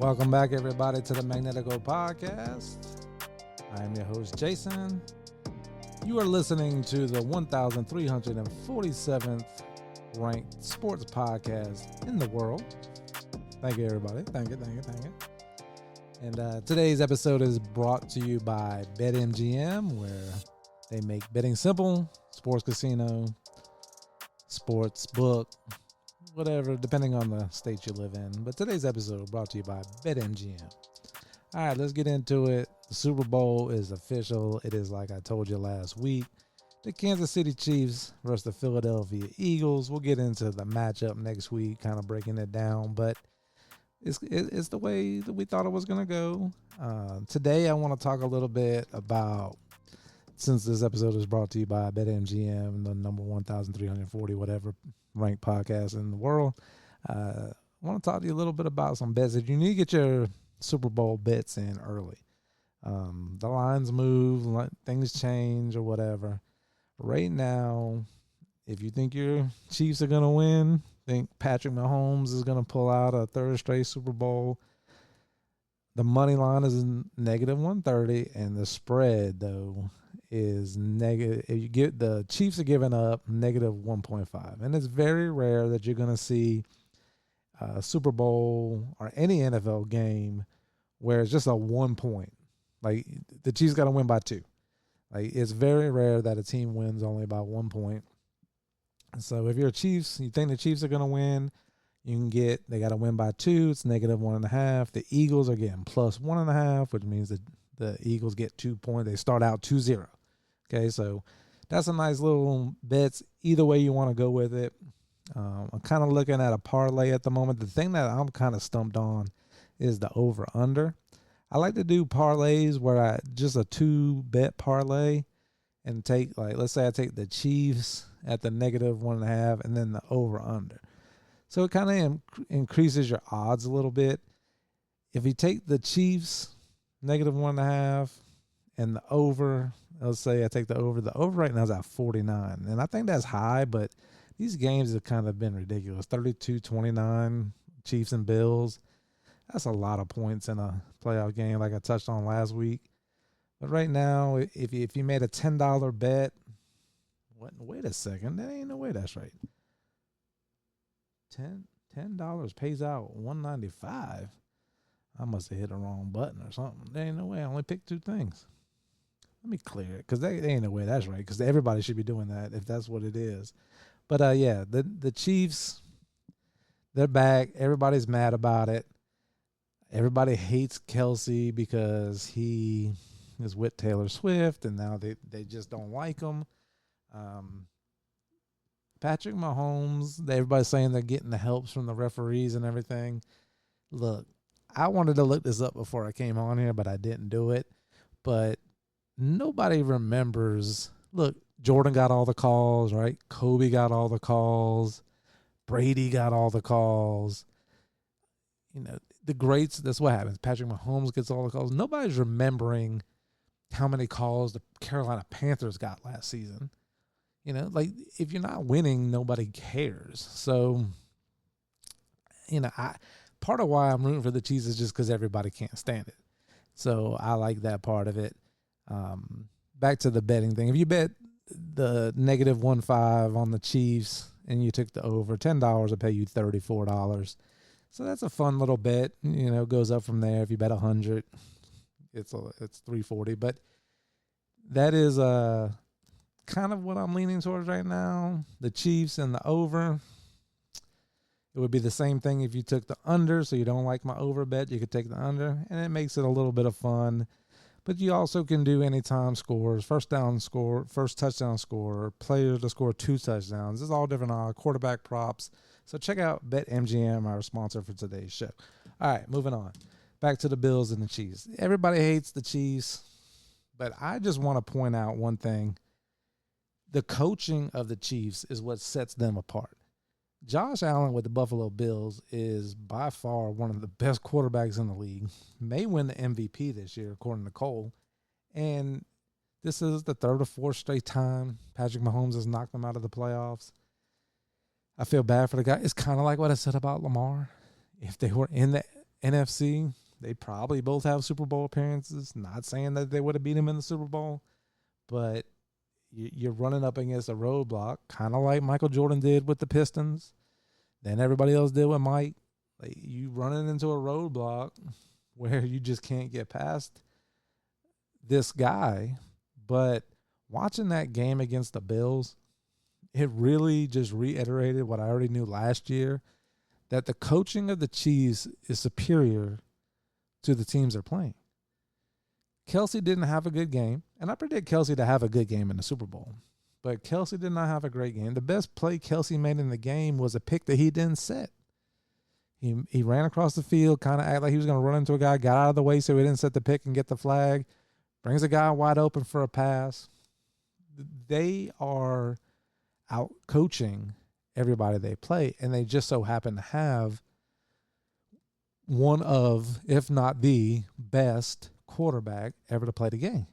Welcome back, everybody, to the Magnetico podcast. I am your host, Jason. You are listening to the 1,347th ranked sports podcast in the world. Thank you, everybody. Thank you. And today's episode is brought to you by BetMGM, where they make betting simple, sports casino, sports book, whatever, depending on the state you live in. But today's episode brought to you by BetMGM. All right, let's get into it. The Super Bowl is official. It is, like I told you last week, the Kansas City Chiefs versus the Philadelphia Eagles. We'll get into the matchup next week, kind of breaking it down, but it's the way that we thought it was going to go. Today, I want to talk a little bit about, since this episode is brought to you by BetMGM, the number 1,340 whatever ranked podcast in the world. I want to talk to you a little bit about some bets that you need to get your Super Bowl bets in early. The lines move, things change or whatever. Right now, if you think your Chiefs are going to win, think Patrick Mahomes is going to pull out a third straight Super Bowl, the money line is negative 130, and the spread, though, is negative. If you get the Chiefs are giving up negative 1.5, and it's very rare that you're going to see a Super Bowl or any NFL game where it's just a 1 point. Like the Chiefs got to win by 2. Like it's very rare that a team wins only by 1 point. So if you're a Chiefs, you think the Chiefs are going to win, you can get, they got to win by 2. It's negative 1.5. The Eagles are getting plus 1.5, which means that the Eagles get 2 points. They start out 2-0. Okay, so that's a nice little bets. Either way you want to go with it. I'm kind of looking at a parlay at the moment. The thing that I'm kind of stumped on is the over-under. I like to do parlays where just a 2-bet parlay and take, like, let's say I take the Chiefs at the negative 1.5 and then the over-under. So it kind of increases your odds a little bit. If you take the Chiefs negative 1.5 and the over, let's say I take the over right now is at 49. And I think that's high, but these games have kind of been ridiculous. 32-29, Chiefs and Bills. That's a lot of points in a playoff game like I touched on last week. But right now, if you made a $10 bet, wait a second, there ain't no way that's right. $10 pays out $195. I must have hit the wrong button or something. There ain't no way. I only picked 2 things. Let me clear it because there ain't no way that's right because everybody should be doing that if that's what it is. But, yeah, the Chiefs, they're back. Everybody's mad about it. Everybody hates Kelsey because he is with Taylor Swift, and now they just don't like him. Patrick Mahomes, everybody's saying they're getting the helps from the referees and everything. Look, I wanted to look this up before I came on here, but I didn't do it. But nobody remembers. Look, Jordan got all the calls, right? Kobe got all the calls. Brady got all the calls. You know, the greats, that's what happens. Patrick Mahomes gets all the calls. Nobody's remembering how many calls the Carolina Panthers got last season. You know, like if you're not winning, nobody cares. So, you know, part of why I'm rooting for the Chiefs is just because everybody can't stand it. So I like that part of it. Back to the betting thing. If you bet the negative 1.5 on the Chiefs and you took the over, $10 will pay you $34. So that's a fun little bet. You know, goes up from there. If you bet 100, it's $340. But that is kind of what I'm leaning towards right now. The Chiefs and the over. It would be the same thing if you took the under. So you don't like my over bet, you could take the under, and it makes it a little bit of fun. But you also can do anytime scores, first touchdown score, player to score 2 touchdowns. It's all different quarterback props. So check out BetMGM, our sponsor for today's show. All right, moving on. Back to the Bills and the Chiefs. Everybody hates the Chiefs, but I just want to point out one thing. The coaching of the Chiefs is what sets them apart. Josh Allen with the Buffalo Bills is by far one of the best quarterbacks in the league. May win the MVP this year, according to Cole. And this is the 3rd or 4th straight time Patrick Mahomes has knocked them out of the playoffs. I feel bad for the guy. It's kind of like what I said about Lamar. If they were in the NFC, they probably both have Super Bowl appearances. Not saying that they would have beat him in the Super Bowl, but you're running up against a roadblock, kind of like Michael Jordan did with the Pistons. Then everybody else did with Mike. Like, you running into a roadblock where you just can't get past this guy. But watching that game against the Bills, it really just reiterated what I already knew last year, that the coaching of the Chiefs is superior to the teams they're playing. Kelce didn't have a good game, and I predict Kelce to have a good game in the Super Bowl. But Kelce did not have a great game. The best play Kelce made in the game was a pick that he didn't set. He ran across the field, kind of acted like he was going to run into a guy, got out of the way so he didn't set the pick and get the flag, brings a guy wide open for a pass. They are out coaching everybody they play, and they just so happen to have one of, if not the best quarterback ever to play the game.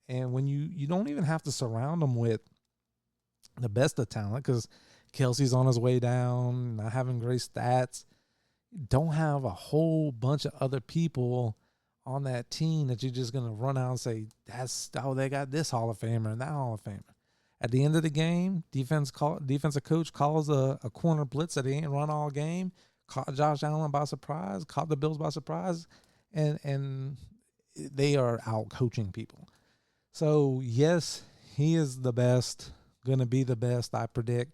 And when you don't even have to surround them with the best of talent, because Kelce's on his way down, not having great stats. Don't have a whole bunch of other people on that team that you're just going to run out and say, they got this Hall of Famer and that Hall of Famer. At the end of the game, defensive coach calls a corner blitz that he ain't run all game, caught Josh Allen by surprise, caught the Bills by surprise, and they are out coaching people. So, yes, he is the best, going to be the best, I predict.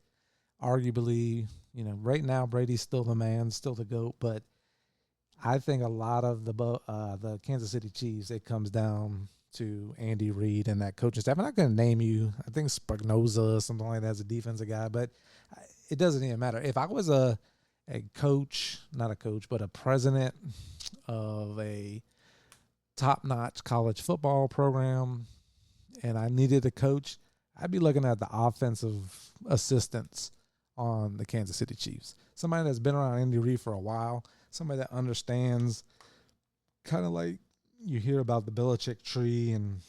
Arguably, right now Brady's still the man, still the GOAT, but I think a lot of the Kansas City Chiefs, it comes down to Andy Reid and that coaching staff. I'm not going to name you. I think Spagnoza or something like that as a defensive guy, but it doesn't even matter. If I was a coach, not a coach, but a president of a top-notch college football program and I needed a coach, I'd be looking at the offensive assistants on the Kansas City Chiefs. Somebody that's been around Andy Reid for a while, somebody that understands, kind of like you hear about the Belichick tree and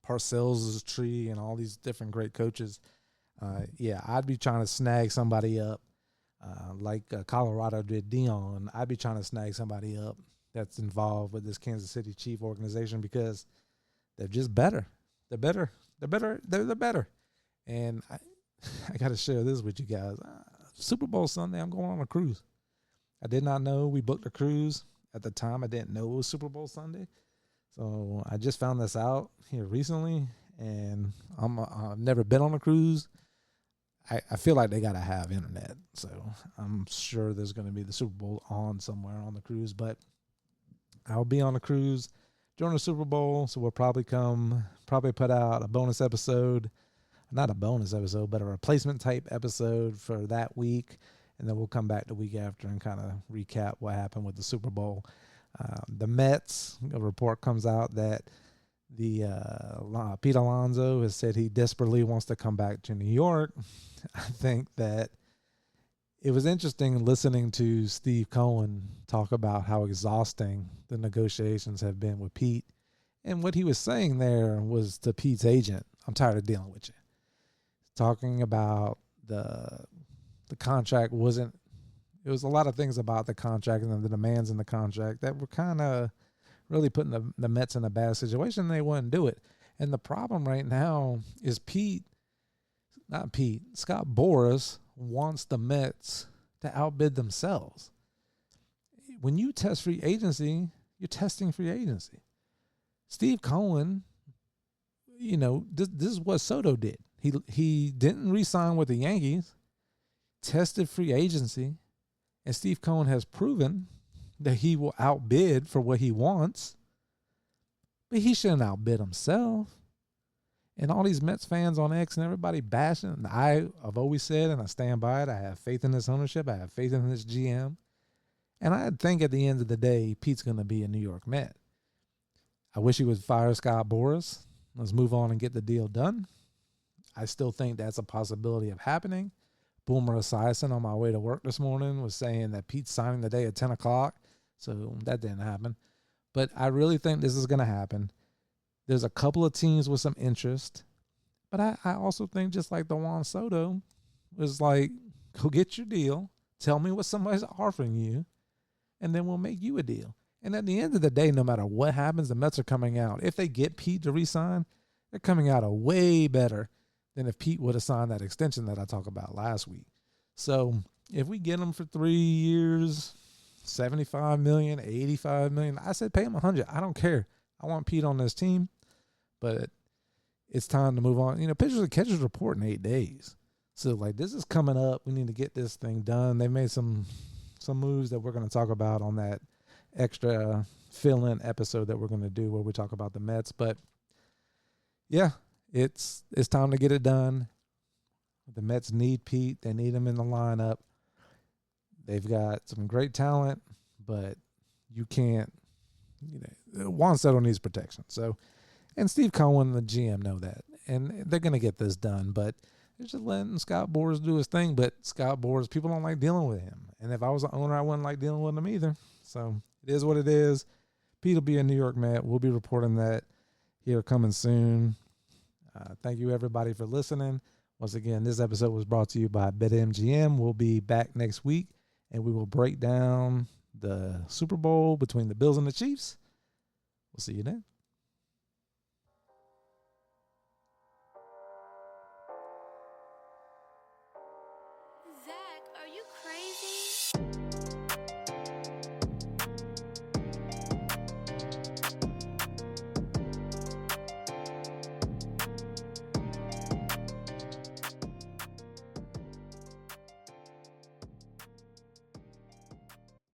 Parcells' tree and all these different great coaches. I'd be trying to snag somebody up like Colorado did Dion. I'd be trying to snag somebody up that's involved with this Kansas City Chief organization because they're just better. They're better. They're better. And I got to share this with you guys. Super Bowl Sunday, I'm going on a cruise. I did not know we booked a cruise. At the time, I didn't know it was Super Bowl Sunday. So I just found this out here recently, and I've never been on a cruise. I feel like they got to have internet. So I'm sure there's going to be the Super Bowl on somewhere on the cruise. But I'll be on a cruise during the Super Bowl, so we'll probably put out a bonus episode. Not a bonus episode, but a replacement type episode for that week. And then we'll come back the week after and kind of recap what happened with the Super Bowl. The Mets, a report comes out that Pete Alonso has said he desperately wants to come back to New York. I think that it was interesting listening to Steve Cohen talk about how exhausting the negotiations have been with Pete. And what he was saying there was to Pete's agent, I'm tired of dealing with you. Talking about the contract it was a lot of things about the contract and the demands in the contract that were kind of really putting the Mets in a bad situation. They wouldn't do it. And the problem right now is Scott Boras wants the Mets to outbid themselves. When you test free agency, you're testing free agency. Steve Cohen, this is what Soto did. He didn't re-sign with the Yankees, tested free agency, and Steve Cohen has proven that he will outbid for what he wants, but he shouldn't outbid himself. And all these Mets fans on X and everybody bashing, I've always said, and I stand by it, I have faith in this ownership, I have faith in this GM, and I think at the end of the day, Pete's going to be a New York Met. I wish he would fire Scott Boras. Let's move on and get the deal done. I still think that's a possibility of happening. Boomer Esiason on my way to work this morning was saying that Pete's signing the day at 10 o'clock, so that didn't happen. But I really think this is going to happen. There's a couple of teams with some interest, but I also think just like the Juan Soto was like, go get your deal. Tell me what somebody's offering you, and then we'll make you a deal. And at the end of the day, no matter what happens, the Mets are coming out. If they get Pete to re-sign, they're coming out a way better than if Pete would have signed that extension that I talked about last week. So if we get him for 3 years, $75 million, $85 million, I said pay him $100. I don't care. I want Pete on this team, but it's time to move on. Pitchers and catchers report in 8 days. So, this is coming up. We need to get this thing done. They made some moves that we're going to talk about on that extra fill-in episode that we're going to do where we talk about the Mets. But, yeah, it's time to get it done. The Mets need Pete. They need him in the lineup. They've got some great talent, but you can't, Juan Soto needs protection. So, and Steve Cohen and the GM know that. And they're going to get this done, but they're just letting Scott Boras do his thing. But Scott Boras, people don't like dealing with him. And if I was the owner, I wouldn't like dealing with him either. So it is what it is. Pete will be a New York Met. We'll be reporting that here coming soon. Thank you, everybody, for listening. Once again, this episode was brought to you by BetMGM. We'll be back next week, and we will break down the Super Bowl between the Bills and the Chiefs. We'll see you then.